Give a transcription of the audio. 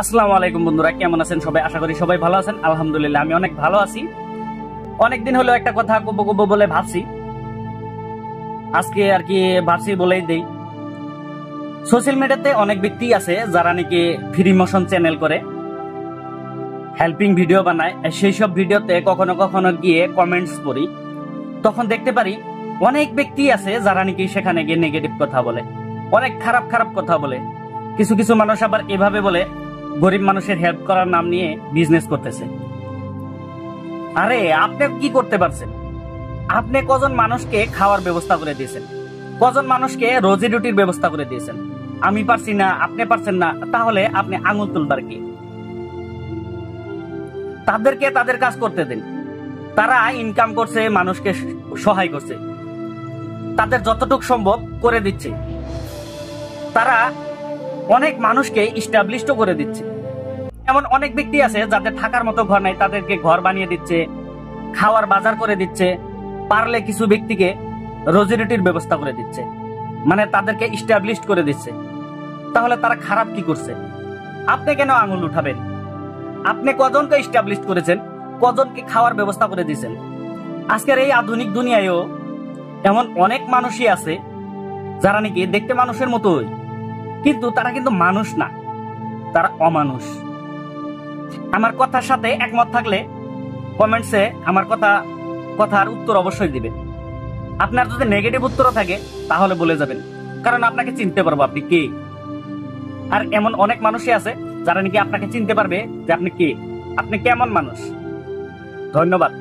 আসসালামু আলাইকুম বন্ধুরা, কেমন আছেন সবাই? আশা করি সবাই ভালো আছেন। আলহামদুলিল্লাহ আমি অনেক ভালো আছি। অনেকদিন হলো একটা কথা কব কব বলে ভাবছি, আজকে আর কি ভাবছি বলেই দেই। সোশ্যাল মিডিয়াতে অনেক ব্যক্তি আছে যারা নাকি ফ্রি মোশন চ্যানেল করে, হেল্পিং ভিডিও বানায়। সেই সব ভিডিওতে কখনো কখনো গিয়ে কমেন্টস পড়ি, তখন দেখতে পারি অনেক ব্যক্তি আছে যারা নাকি সেখানে গিয়ে নেগেটিভ কথা বলে, অনেক খারাপ খারাপ কথা বলে। কিছু কিছু মানুষ আবার এভাবে বলে গরিব মানুষের হেল্প করার নাম নিয়ে বিজনেস করতেছে। আরে আপনি কি করতে পারছেন? আপনি কজন মানুষকে খাওয়ার ব্যবস্থা করে দিয়েছেন, কজন মানুষকে রোজি রুটির ব্যবস্থা করে দিয়েছেন? আমি পারছি না, আপনি পারছেন না, তাহলে আপনি আঙুল তুলবার কি? তাদেরকে তাদের কাজ করতে দিন। তারা ইনকাম করছে, মানুষকে সহায় করছে, তাদের যতটুকু সম্ভব করে দিচ্ছে। তারা অনেক মানুষকে ইস্টাবলিশড করে দিচ্ছে। এমন অনেক ব্যক্তি আছে যাদের থাকার মতো ঘর নাই, তাদেরকে ঘর বানিয়ে দিচ্ছে, খাওয়ার বাজার করে দিচ্ছে, পারলে কিছু ব্যক্তিকে রোজি রুটির ব্যবস্থা করে দিচ্ছে, মানে তাদেরকে ইস্টাবলিশড করে দিচ্ছে। তাহলে তারা খারাপ কি করছে? আপনি কেন আঙুল উঠাবেন? আপনি কজনকে ইস্টাবলিশড করেছেন, কজনকে খাওয়ার ব্যবস্থা করে দিয়েছেন? আজকের এই আধুনিক দুনিয়ায়ও এমন অনেক মানুষই আছে যারা নাকি দেখতে মানুষের মতোই, কিন্তু তারা কিন্তু মানুষ না, তারা অমানুষ। আমার কথার সাথে একমত থাকলে কমেন্টসে আমার কথার উত্তর অবশ্যই দিবেন। আপনার যদি নেগেটিভ উত্তর থাকে তাহলে বলে যাবেন, কারণ আপনাকে চিনতে পারবো আপনি কে। আর এমন অনেক মানুষই আছে যারা নাকি আপনাকে চিনতে পারবে যে আপনি কে, আপনি কেমন মানুষ। ধন্যবাদ।